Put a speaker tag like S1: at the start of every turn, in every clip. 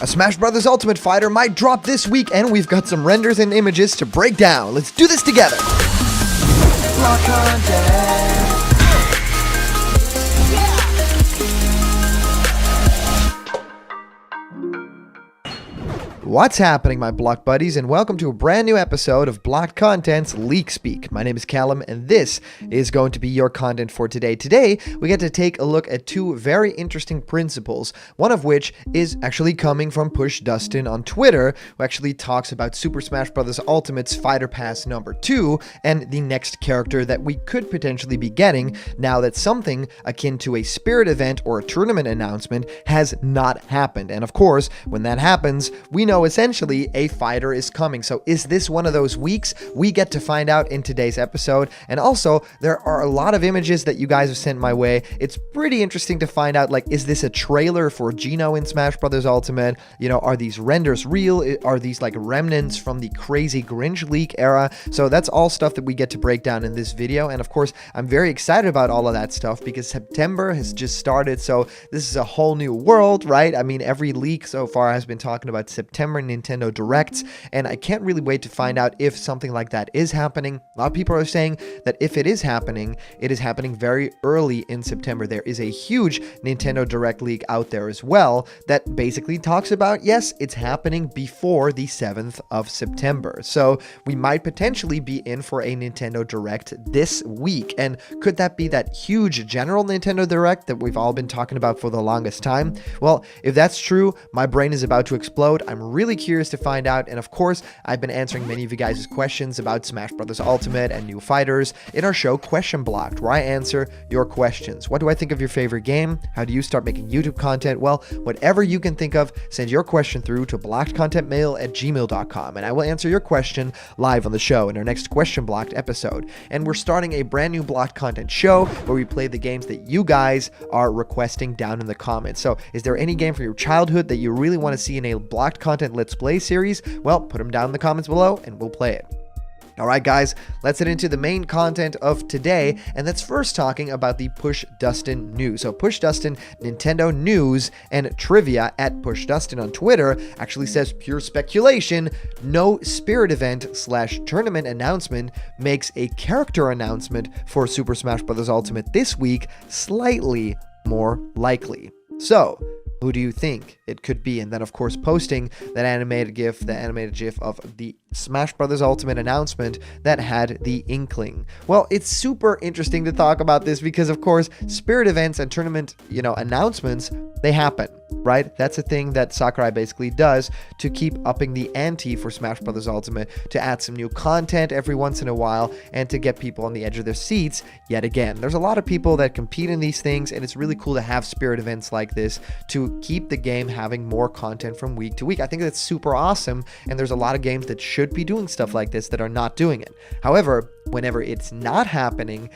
S1: A Smash Bros. Ultimate fighter might drop this week, and we've got some renders and images to break down. Let's do this together.
S2: Block content.
S1: What's happening, my block buddies, and welcome to a brand new episode of Blocked Content's Leak Speak. My name is Callum, and this is going to be your content for today. Today, we get to take a look at two very interesting principles, one of which is actually coming from PushDustin on Twitter, who actually talks about Super Smash Bros. Ultimate's Fighter Pass number 2, and the next character that we could potentially be getting now that something akin to a spirit event or a tournament announcement has not happened. And of course, when that happens, we know essentially a fighter is coming. So is this one of those weeks? We get to find out in today's episode. And also, there are a lot of images that you guys have sent my way. It's pretty interesting to find out, like, is this a trailer for Geno in Smash Bros. Ultimate? You know, are these renders real? Are these like remnants from the crazy Grinch leak era? So that's all stuff that we get to break down in this video. And of course, I'm very excited about all of that stuff because September has just started. So this is a whole new world, right? I mean, every leak so far has been talking about September Nintendo Directs, and I can't really wait to find out if something like that is happening. A lot of people are saying that if it is happening very early in September. There is a huge Nintendo Direct leak out there as well that basically talks about, yes, it's happening before the 7th of September. So we might potentially be in for a Nintendo Direct this week. And could that be that huge general Nintendo Direct that we've all been talking about for the longest time? Well, if that's true, my brain is about to explode. I'm really curious to find out, and of course, I've been answering many of you guys' questions about Smash Bros. Ultimate and new fighters in our show Question Blocked, where I answer your questions. What do I think of your favorite game? How do you start making YouTube content? Well, whatever you can think of, send your question through to blockedcontentmail@gmail.com, and I will answer your question live on the show in our next Question Blocked episode. And we're starting a brand new Blocked Content show where we play the games that you guys are requesting down in the comments. So is there any game from your childhood that you really want to see in a Blocked Content Let's Play series? Well, put them down in the comments below and we'll play it. Alright guys, let's head into the main content of today, and that's first talking about the PushDustin news. So PushDustin Nintendo news and trivia at PushDustin on Twitter actually says pure speculation, no spirit event / tournament announcement makes a character announcement for Super Smash Bros. Ultimate this week slightly more likely. So, who do you think it could be? And then, of course, posting that animated GIF, the animated GIF of the Smash Bros. Ultimate announcement that had the inkling. Well, it's super interesting to talk about this because, of course, spirit events and tournament, announcements, they happen, right? That's a thing that Sakurai basically does to keep upping the ante for Smash Bros. Ultimate, to add some new content every once in a while, and to get people on the edge of their seats yet again. There's a lot of people that compete in these things, and it's really cool to have spirit events like this to keep the game having more content from week to week. I think that's super awesome, and there's a lot of games that should be doing stuff like this that are not doing it. However, whenever it's not happening,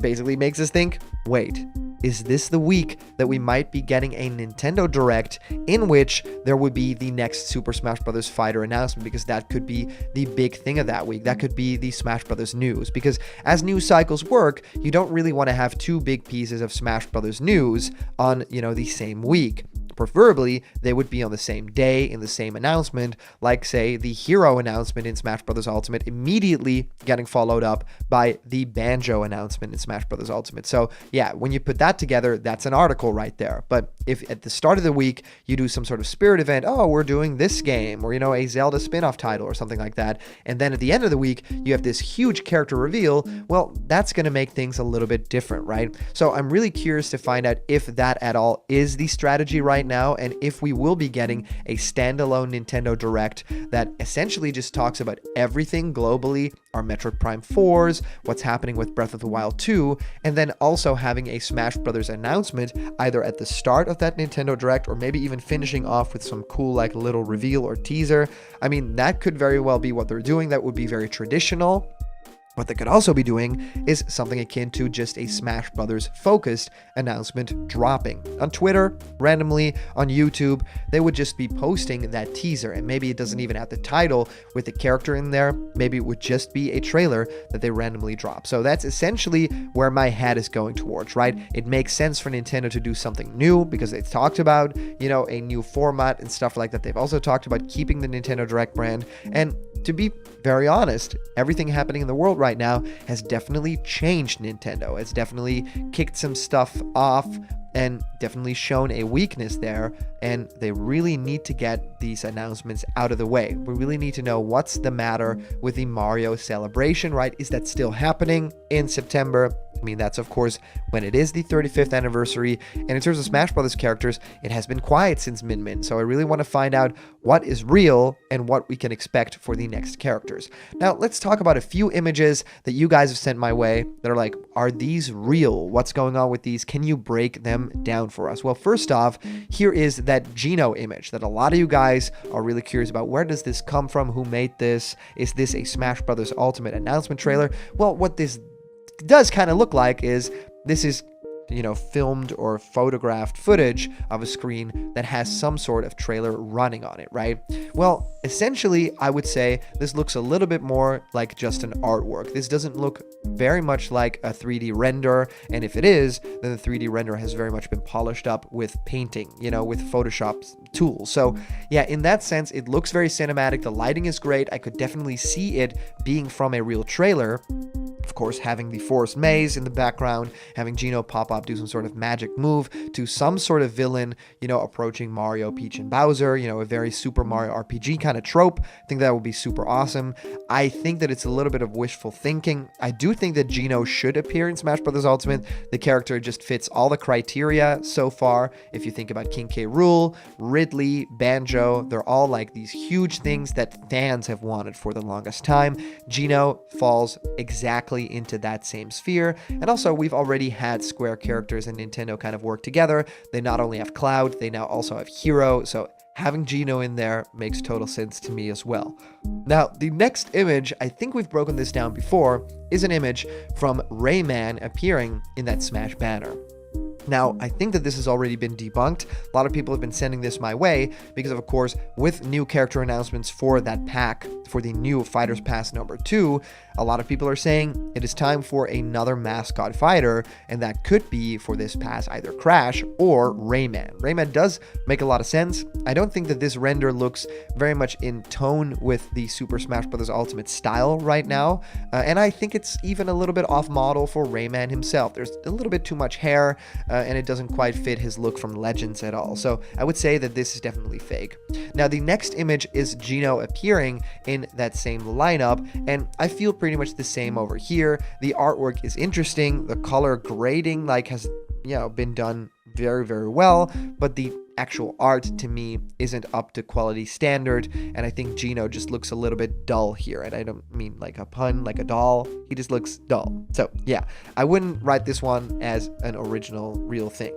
S1: basically makes us think, wait, is this the week that we might be getting a Nintendo Direct in which there would be the next Super Smash Bros. Fighter announcement? Because that could be the big thing of that week. That could be the Smash Bros. News. Because as news cycles work, you don't really want to have two big pieces of Smash Bros. News on, the same week. Preferably, they would be on the same day in the same announcement, like, say, the hero announcement in Smash Bros. Ultimate immediately getting followed up by the Banjo announcement in Smash Bros. Ultimate. So, yeah, when you put that together, that's an article right there. But if at the start of the week, you do some sort of spirit event, oh, we're doing this game, or, a Zelda spin-off title or something like that, and then at the end of the week, you have this huge character reveal, well, that's going to make things a little bit different, right? So I'm really curious to find out if that at all is the strategy right now, and if we will be getting a standalone Nintendo Direct that essentially just talks about everything globally, our Metroid Prime 4s, what's happening with Breath of the Wild 2, and then also having a Smash Brothers announcement either at the start of that Nintendo Direct or maybe even finishing off with some cool like little reveal or teaser. I mean, that could very well be what they're doing. That would be very traditional. What they could also be doing is something akin to just a Smash Brothers focused announcement dropping. On Twitter, randomly, on YouTube, they would just be posting that teaser, and maybe it doesn't even have the title with the character in there. Maybe it would just be a trailer that they randomly drop. So that's essentially where my head is going towards, right? It makes sense for Nintendo to do something new because they've talked about, a new format and stuff like that. They've also talked about keeping the Nintendo Direct brand, and to be very honest, everything happening in the world right now has definitely changed Nintendo. It's definitely kicked some stuff off and definitely shown a weakness there, and they really need to get these announcements out of the way. We really need to know what's the matter with the Mario celebration, right? Is that still happening in September? I mean, that's of course when it is the 35th anniversary, and in terms of Smash Brothers characters, it has been quiet since Min Min, so I really want to find out what is real and what we can expect for the next characters. Now, let's talk about a few images that you guys have sent my way that are like, are these real? What's going on with these? Can you break them down for us? Well, first off, here is that Geno image that a lot of you guys are really curious about. Where does this come from? Who made this? Is this a Smash Brothers Ultimate announcement trailer? Well, what this does kind of look like is this is filmed or photographed footage of a screen that has some sort of trailer running on it, right? Well, essentially, I would say this looks a little bit more like just an artwork. This doesn't look very much like a 3D render, and if it is, then the 3D render has very much been polished up with painting, with Photoshop tools. So yeah, in that sense, it looks very cinematic. The lighting is great. I could definitely see it being from a real trailer. Of course, having the forest maze in the background, having Geno pop up, do some sort of magic move to some sort of villain, approaching Mario, Peach, and Bowser, a very Super Mario RPG kind of trope. I think that would be super awesome. I think that it's a little bit of wishful thinking. I do think that Geno should appear in Smash Bros. Ultimate. The character just fits all the criteria so far. If you think about King K. Rool, Ridley, Banjo, they're all like these huge things that fans have wanted for the longest time. Geno falls exactly into that same sphere, and also we've already had Square characters and Nintendo kind of work together. They not only have Cloud, they now also have Hero, so having Geno in there makes total sense to me as well. Now, the next image, I think we've broken this down before, is an image from Rayman appearing in that Smash banner. Now, I think that this has already been debunked. A lot of people have been sending this my way because, of course, with new character announcements for that pack, for the new Fighters Pass number 2, a lot of people are saying it is time for another mascot fighter, and that could be for this pass either Crash or Rayman. Rayman does make a lot of sense. I don't think that this render looks very much in tone with the Super Smash Bros. Ultimate style right now, and I think it's even a little bit off model for Rayman himself. There's a little bit too much hair, and it doesn't quite fit his look from Legends at all. So I would say that this is definitely fake. Now, the next image is Geno appearing in that same lineup, and I feel pretty much the same over here. The artwork is interesting. The color grading has been done very, very well, but the actual art to me isn't up to quality standard, and I think Geno just looks a little bit dull here, and I don't mean like a pun, like a doll. He just looks dull. So yeah, I wouldn't write this one as an original real thing.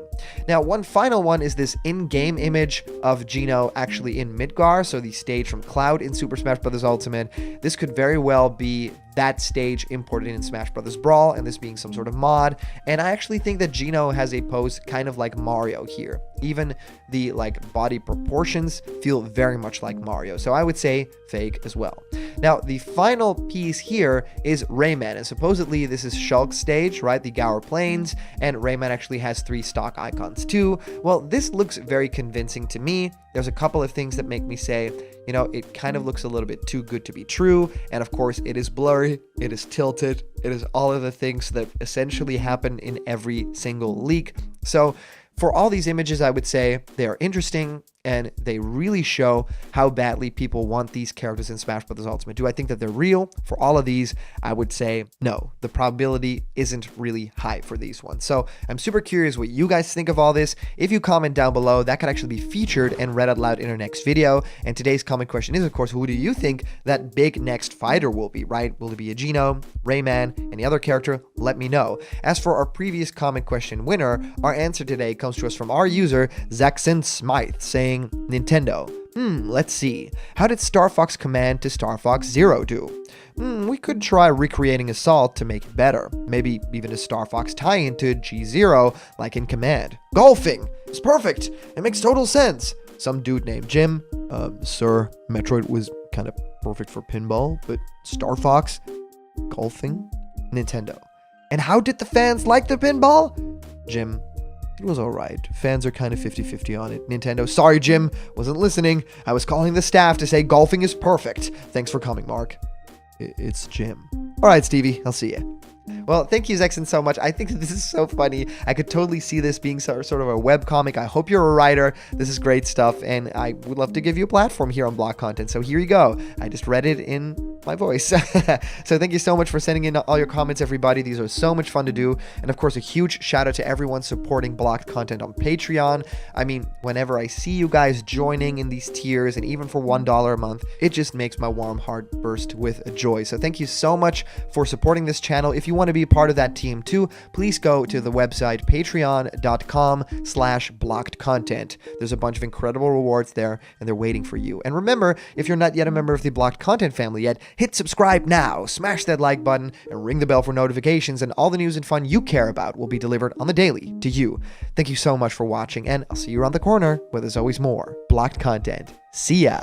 S1: Now, one final one is this in-game image of Geno actually in Midgar, so the stage from Cloud in Super Smash Bros. Ultimate. This could very well be that stage imported in Smash Bros. Brawl, and this being some sort of mod, and I actually think that Geno has a pose kind of like Mario here. Even the body proportions feel very much like Mario, so I would say fake as well. Now, the final piece here is Rayman, and supposedly this is Shulk's stage, right? The Gower Plains, and Rayman actually has 3 stock icons too. Well, this looks very convincing to me. There's a couple of things that make me say, it kind of looks a little bit too good to be true, and of course it is blurry, it is tilted, it is all of the things that essentially happen in every single leak. So for all these images, I would say they are interesting, and they really show how badly people want these characters in Smash Bros. Ultimate. Do I think that they're real? For all of these, I would say no. The probability isn't really high for these ones. So I'm super curious what you guys think of all this. If you comment down below, that could actually be featured and read out loud in our next video. And today's comment question is, of course, who do you think that big next fighter will be, right? Will it be a Geno, Rayman, any other character? Let me know. As for our previous comment question winner, our answer today comes to us from our user, Zaxon Smythe, saying, playing Nintendo. Let's see. How did Star Fox Command to Star Fox Zero do? We could try recreating Assault to make it better. Maybe even a Star Fox tie-in to G0 like in Command. Golfing! It's perfect! It makes total sense! Some dude named Jim. Sir, Metroid was kind of perfect for pinball, but Star Fox? Golfing? Nintendo. And how did the fans like the pinball? Jim. It was alright. Fans are kind of 50-50 on it. Nintendo. Sorry, Jim. Wasn't listening. I was calling the staff to say golfing is perfect. Thanks for coming, Mark. It's Jim. Alright, Stevie. I'll see you. Well, thank you, Zexon, so much. I think this is so funny. I could totally see this being sort of a webcomic. I hope you're a writer. This is great stuff, and I would love to give you a platform here on Block Content. So here you go. I just read it in my voice. So thank you so much for sending in all your comments, everybody. These are so much fun to do. And of course, a huge shout out to everyone supporting Blocked Content on Patreon. I mean, whenever I see you guys joining in these tiers, and even for $1 a month, it just makes my warm heart burst with joy. So thank you so much for supporting this channel. If you want to be a part of that team too, please go to the website patreon.com/blockedcontent. There's a bunch of incredible rewards there, and they're waiting for you. And remember, if you're not yet a member of the Blocked Content family yet, hit subscribe now, smash that like button, and ring the bell for notifications, and all the news and fun you care about will be delivered on the daily to you. Thank you so much for watching, and I'll see you around the corner where there's always more Blocked Content. See ya!